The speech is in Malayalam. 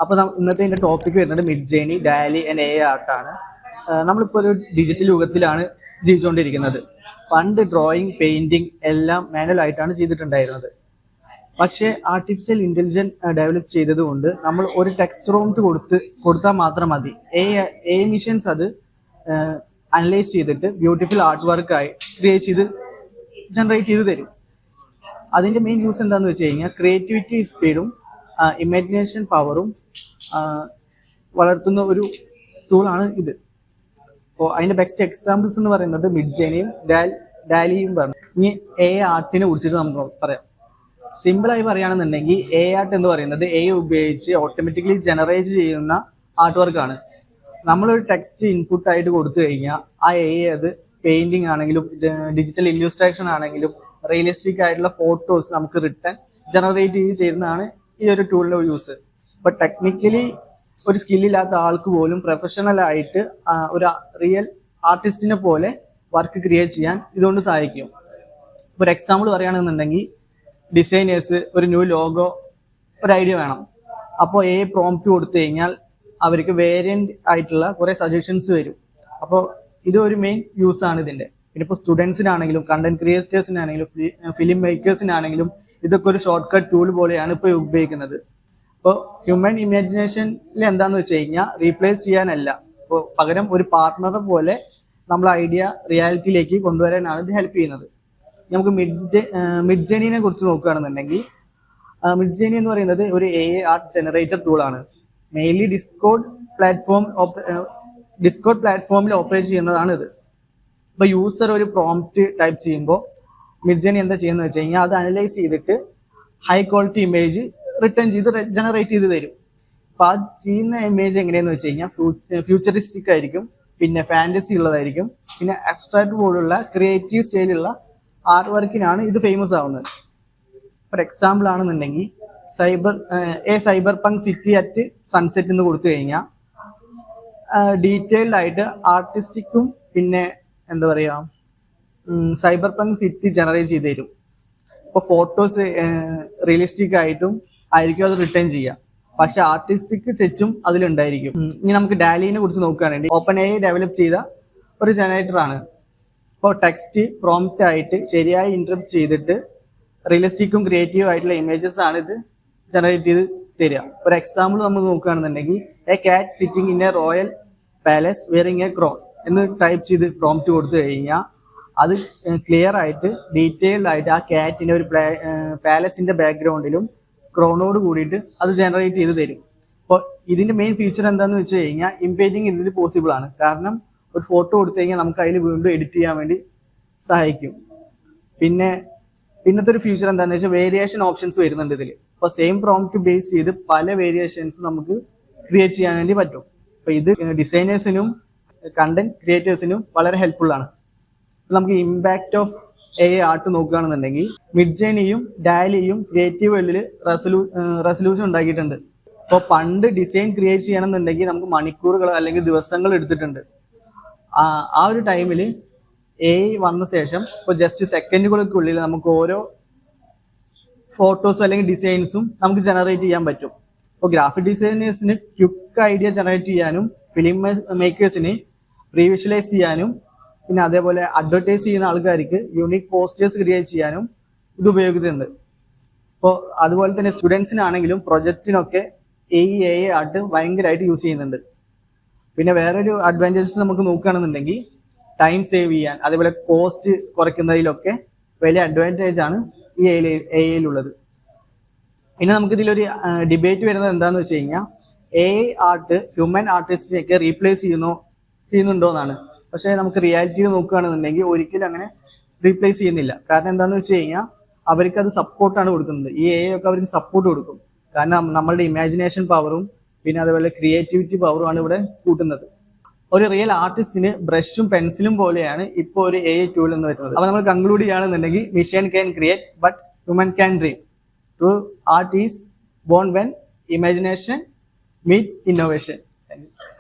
അപ്പോൾ ഇന്നത്തെ എൻ്റെ ടോപ്പിക് വരുന്നത് മിഡ്ജേണി, ഡാലി ആൻഡ് എ ആർട്ടാണ്. നമ്മളിപ്പോൾ ഒരു ഡിജിറ്റൽ യുഗത്തിലാണ് ജീവിച്ചുകൊണ്ടിരിക്കുന്നത്. പണ്ട് ഡ്രോയിങ്, പെയിന്റിങ് എല്ലാം മാനുവൽ ആയിട്ടാണ് ചെയ്തിട്ടുണ്ടായിരുന്നത്. പക്ഷേ ആർട്ടിഫിഷ്യൽ ഇന്റലിജൻസ് ഡെവലപ്പ് ചെയ്തതുകൊണ്ട് നമ്മൾ ഒരു ടെക്സ്റ്റ് പ്രോംപ്റ്റ് കൊടുത്താൽ മാത്രം മതി. എ മിഷൻസ് അത് അനലൈസ് ചെയ്തിട്ട് ബ്യൂട്ടിഫുൾ ആർട്ട് വർക്കായി ജനറേറ്റ് ചെയ്ത് തരും. അതിൻ്റെ മെയിൻ യൂസ് എന്താണെന്ന് വെച്ച് കഴിഞ്ഞാൽ ക്രിയേറ്റിവിറ്റി സ്പീഡും ഇമാജിനേഷൻ പവറും വളർത്തുന്ന ഒരു ടൂളാണ് ഇത്. അപ്പോൾ അതിൻ്റെ ബെസ്റ്റ് എക്സാമ്പിൾസ് എന്ന് പറയുന്നത് മിഡ്ജേണിയും ഡാലിയും പറഞ്ഞു. ഇനി എ ആർട്ടിനെ കുറിച്ചിട്ട് നമുക്ക് പറയാം. സിമ്പിളായി പറയുകയാണെന്നുണ്ടെങ്കിൽ എ ആർട്ട് എന്ന് പറയുന്നത് എ ഉപയോഗിച്ച് ഓട്ടോമാറ്റിക്കലി ജനറേറ്റ് ചെയ്യുന്ന ആർട്ട് വർക്കാണ്. നമ്മളൊരു ടെക്സ്റ്റ് ഇൻപുട്ടായിട്ട് കൊടുത്തു കഴിഞ്ഞാൽ ആ അത് പെയിന്റിങ് ആണെങ്കിലും ഡിജിറ്റൽ ഇല്യൂസ്ട്രേഷൻ ആണെങ്കിലും റിയലിസ്റ്റിക് ആയിട്ടുള്ള ഫോട്ടോസ് നമുക്ക് റിട്ടേൺ ജനറേറ്റ് ചെയ്ത് തരുന്നതാണ് ഈ ഒരു ടൂളിൻ്റെ യൂസ്. ഇപ്പം ടെക്നിക്കലി ഒരു സ്കില്ലില്ലാത്ത ആൾക്ക് പോലും പ്രൊഫഷണൽ ആയിട്ട് ഒരു റിയൽ ആർട്ടിസ്റ്റിനെ പോലെ വർക്ക് ക്രിയേറ്റ് ചെയ്യാൻ ഇതുകൊണ്ട് സഹായിക്കും. ഒരു എക്സാമ്പിൾ പറയുകയാണെന്നുണ്ടെങ്കിൽ ഡിസൈനേഴ്സ് ഒരു ന്യൂ ലോഗോ ഒരു ഐഡിയ വേണം. അപ്പോൾ പ്രോംപ്റ്റ് കൊടുത്തു കഴിഞ്ഞാൽ അവർക്ക് വേരിയൻ്റ് ആയിട്ടുള്ള കുറേ സജഷൻസ് വരും. അപ്പോൾ ഇത് ഒരു മെയിൻ യൂസ് ആണ് ഇതിൻ്റെ. പിന്നെ ഇപ്പോൾ സ്റ്റുഡൻസിനാണെങ്കിലും കണ്ടന്റ് ക്രിയേറ്റേഴ്സിനാണെങ്കിലും ഫിലിം മേക്കേഴ്സിനാണെങ്കിലും ഇതൊക്കെ ഒരു ഷോർട്ട് കട്ട് ടൂൾ പോലെയാണ് ഇപ്പോൾ ഉപയോഗിക്കുന്നത്. ഇപ്പോൾ ഹ്യൂമൻ ഇമാജിനേഷനിൽ എന്താണെന്ന് വെച്ച് കഴിഞ്ഞാൽ റീപ്ലേസ് ചെയ്യാനല്ല, ഇപ്പോൾ പകരം ഒരു പാർട്ട്ണറെ പോലെ നമ്മൾ ഐഡിയ റിയാലിറ്റിയിലേക്ക് കൊണ്ടുവരാനാണ് ഇത് ഹെൽപ്പ് ചെയ്യുന്നത്. നമുക്ക് മിഡ്ജേണിനെ കുറിച്ച് നോക്കുകയാണെന്നുണ്ടെങ്കിൽ മിഡ്ജേണി എന്ന് പറയുന്നത് ഒരു ആർട്ട് ജനറേറ്റർ ടൂളാണ്. മെയിൻലി ഡിസ്കോഡ് പ്ലാറ്റ്ഫോമിൽ ഓപ്പറേറ്റ് ചെയ്യുന്നതാണ് ഇത്. ഇപ്പോൾ യൂസർ ഒരു പ്രോംപ്റ്റ് ടൈപ്പ് ചെയ്യുമ്പോൾ മിഡ്ജേണി എന്താ ചെയ്യുന്നത് വെച്ച് കഴിഞ്ഞാൽ അത് അനലൈസ് ചെയ്തിട്ട് ഹൈ ക്വാളിറ്റി ഇമേജ് റിട്ടേൺ ചെയ്ത് ജനറേറ്റ് ചെയ്ത് തരും. അപ്പോൾ ആ ചെയ്യുന്ന ഇമേജ് എങ്ങനെയാണെന്ന് വെച്ച് കഴിഞ്ഞാൽ ഫ്യൂച്ചറിസ്റ്റിക് ആയിരിക്കും, പിന്നെ ഫാൻറ്റസി ഉള്ളതായിരിക്കും, പിന്നെ അബ്സ്ട്രാക്ട് പോലുള്ള ക്രിയേറ്റീവ് സ്റ്റൈലുള്ള ആർട്ട് വർക്കിനാണ് ഇത് ഫേമസ് ആവുന്നത്. ഫോർ എക്സാമ്പിൾ ആണെന്നുണ്ടെങ്കിൽ സൈബർ പങ്ക് സിറ്റി അറ്റ് സൺസെറ്റ് എന്ന് കൊടുത്തു കഴിഞ്ഞാൽ ഡീറ്റെയിൽഡ് ആയിട്ട് ആർട്ടിസ്റ്റിക്കും പിന്നെ എന്താ പറയുക സൈബർ പങ്ക് സിറ്റി ജനറേറ്റ് ചെയ്ത് തരും. ഇപ്പോൾ ഫോട്ടോസ് റിയലിസ്റ്റിക് ആയിട്ടും ആയിരിക്കും അത് റിട്ടേൺ ചെയ്യുക, പക്ഷെ ആർട്ടിസ്റ്റിക് ടച്ചും അതിലുണ്ടായിരിക്കും. ഇനി നമുക്ക് ഡാലിനെ കുറിച്ച് നോക്കുകയാണെങ്കിൽ ഓപ്പൺ എ ഡെവലപ്പ് ചെയ്ത ഒരു ജനറേറ്ററാണ്. ഇപ്പോൾ ടെക്സ്റ്റ് പ്രോംപ്റ്റ് ആയിട്ട് ശരിയായി ഇൻറ്റർപ്റ്റ് ചെയ്തിട്ട് റിയലിസ്റ്റിക്കും ക്രിയേറ്റീവ് ആയിട്ടുള്ള ഇമേജസ് ആണ് ഇത് ജനറേറ്റ് ചെയ്ത് തരിക. ഒരു എക്സാമ്പിൾ നമ്മൾ നോക്കുകയാണെന്നുണ്ടെങ്കിൽ എ കാറ്റ് sitting in A royal palace wearing A ക്രോൺ എന്ന് ടൈപ്പ് ചെയ്ത് പ്രോംപ്റ്റ് കൊടുത്തു കഴിഞ്ഞാൽ അത് ക്ലിയർ ആയിട്ട് ഡീറ്റെയിൽഡ് ആയിട്ട് ആ കാറ്റിൻ്റെ ഒരു പാലസിൻ്റെ ബാക്ക്ഗ്രൗണ്ടിലും ക്രോണോട് കൂടിയിട്ട് അത് ജനറേറ്റ് ചെയ്ത് തരും. അപ്പോൾ ഇതിൻ്റെ മെയിൻ ഫീച്ചർ എന്താണെന്ന് വെച്ച് കഴിഞ്ഞാൽ ഇംപേജിങ് ഇതിൽ പോസിബിൾ ആണ്. കാരണം ഒരു ഫോട്ടോ കൊടുത്തു കഴിഞ്ഞാൽ നമുക്ക് അതിൽ വീണ്ടും എഡിറ്റ് ചെയ്യാൻ വേണ്ടി സഹായിക്കും. പിന്നത്തെ ഒരു ഫീച്ചർ എന്താണെന്ന് വെച്ചാൽ വേരിയേഷൻ ഓപ്ഷൻസ് വരുന്നുണ്ട് ഇതിൽ. അപ്പോൾ സെയിം പ്രോംപ്റ്റ് ബേസ് ചെയ്ത് പല വേരിയേഷൻസ് നമുക്ക് ക്രിയേറ്റ് ചെയ്യാൻ വേണ്ടി പറ്റും. അപ്പോൾ ഇത് ഡിസൈനേഴ്സിനും കണ്ടന്റ് ക്രിയേറ്റേഴ്സിനും വളരെ ഹെൽപ്ഫുൾ ആണ്. നമുക്ക് ഇമ്പാക്റ്റ് ഓഫ് ആർട്ട് നോക്കുകയാണെന്നുണ്ടെങ്കിൽ മിഡ്ജേണിയും ഡാലിയും ക്രിയേറ്റീവ് വേൾഡിൽ റെസൊല്യൂഷൻ ഉണ്ടാക്കിയിട്ടുണ്ട്. അപ്പോൾ പണ്ട് ഡിസൈൻ ക്രിയേറ്റ് ചെയ്യണമെന്നുണ്ടെങ്കിൽ നമുക്ക് മണിക്കൂറുകൾ അല്ലെങ്കിൽ ദിവസങ്ങൾ എടുത്തിട്ടുണ്ട്. ആ ഒരു ടൈമിൽ വന്ന ശേഷം ഇപ്പോൾ ജസ്റ്റ് സെക്കൻഡുകൾക്കുള്ളിൽ നമുക്ക് ഓരോ ഫോട്ടോസും അല്ലെങ്കിൽ ഡിസൈൻസും നമുക്ക് ജനറേറ്റ് ചെയ്യാൻ പറ്റും. ഇപ്പോൾ ഗ്രാഫിക് ഡിസൈനേഴ്സിന് ക്വിക്ക് ഐഡിയ ജനറേറ്റ് ചെയ്യാനും ഫിലിം മേക്കേഴ്സിന് പ്രീവിഷ്വലൈസ് ചെയ്യാനും പിന്നെ അതേപോലെ അഡ്വർടൈസ് ചെയ്യുന്ന ആൾക്കാർക്ക് യൂണിക് പോസ്റ്റേഴ്സ് ക്രിയേറ്റ് ചെയ്യാനും ഇത് ഉപയോഗിക്കുന്നുണ്ട്. അപ്പോൾ അതുപോലെ തന്നെ സ്റ്റുഡൻസിനാണെങ്കിലും പ്രൊജക്റ്റിനൊക്കെ ആർട്ട് ഭയങ്കരമായിട്ട് യൂസ് ചെയ്യുന്നുണ്ട്. പിന്നെ വേറൊരു അഡ്വാൻറ്റേജസ് നമുക്ക് നോക്കുകയാണെന്നുണ്ടെങ്കിൽ ടൈം സേവ് ചെയ്യാൻ അതേപോലെ കോസ്റ്റ് കുറയ്ക്കുന്നതിലൊക്കെ വലിയ അഡ്വാൻറ്റേജ് ആണ് ഈ ഐയിലുള്ളത്. പിന്നെ നമുക്കിതിലൊരു ഡിബേറ്റ് വരുന്നത് എന്താണെന്ന് വെച്ച് കഴിഞ്ഞാൽ ആർട്ട് ഹ്യൂമൻ ആർട്ടിസ്റ്റിനെയൊക്കെ റീപ്ലേസ് ചെയ്യുന്നുണ്ടോ എന്നാണ്. പക്ഷേ നമുക്ക് റിയാലിറ്റിയിൽ നോക്കുകയാണെന്നുണ്ടെങ്കിൽ ഒരിക്കലും അങ്ങനെ റീപ്ലേസ് ചെയ്യുന്നില്ല. കാരണം എന്താണെന്ന് വെച്ച് കഴിഞ്ഞാൽ അവർക്കത് സപ്പോർട്ടാണ് കൊടുക്കുന്നത്. ഈ ഒക്കെ അവർക്ക് സപ്പോർട്ട് കൊടുക്കും. കാരണം നമ്മളുടെ ഇമാജിനേഷൻ പവറും പിന്നെ അതേപോലെ ക്രിയേറ്റിവിറ്റി പവറും ആണ് ഇവിടെ കൂട്ടുന്നത്. ഒരു റിയൽ ആർട്ടിസ്റ്റിന് ബ്രഷും പെൻസിലും പോലെയാണ് ഇപ്പോൾ ഒരു ടൂൾ എന്ന് വരുന്നത്. അപ്പോൾ നമ്മൾ കൺക്ലൂഡ് ചെയ്യുകയാണെന്നുണ്ടെങ്കിൽ machine can create but human can dream. True art is born when imagination meet innovation. Thank U.